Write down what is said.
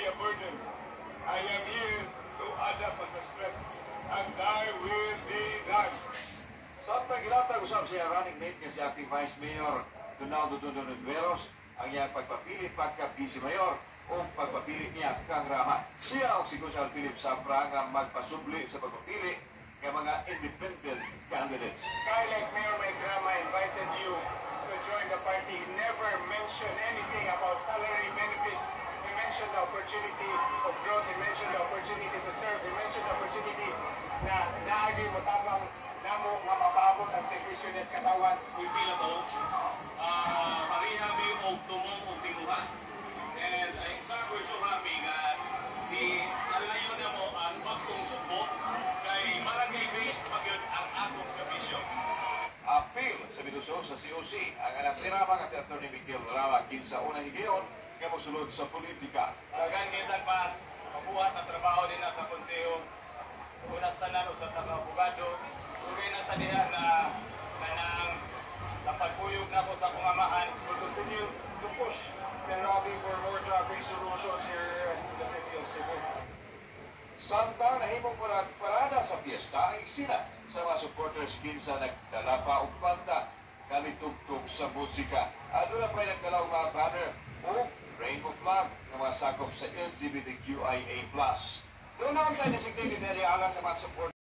be a burden. I am here to add up as a strength, and I will be done. Sa pagkilata usap siya running mate niya si acting Vice Mayor Donaldo Nueveros ang iyang pagpapili pagka-Vice Mayor o pagpapili niya kang Rama. Siya o si Gonzalo Philip Sabra nga magpasubli sa pagpapili ng mga independent candidates. Like Mayor Mike Rama invited you to join the party. He never mentioned anything about salary benefit. He mentioned the opportunity of growth. He mentioned the opportunity to serve. He mentioned the opportunity na naagi mo tabang namo nga mapabot ang servisyo ng katawan. We feel about marihabi o tumong o tinguhan. And I'm so happy that nalayo na mo ang bagtong subo kay barangay based pag-yun ang akong servisyo. Apil sa Bidusog sa COC ang anak ni Rama nga si Atty. Miguel Rama kinsa unang higayon nga mosulod sa politika. Dagan kita pa mabuhat na trabaho din na sa konseho. Unas tanan o sa abogado. Ugay na sa diha na kanang sa pagpuyog na ko sa akong amahan, we'll continue to push and lobby for more traffic solutions here in the city of Cebu. Samtang nahimong parada sa piyesta ang iksina sa mga supporters kinsa nagdala pa og panta kalitugtog sa musika. Adto na pa'y nagdala og mga banner o rainbow flag na mga sakop sa LGBTQIA+. Doon ang tayo designated area alang sa mga supporters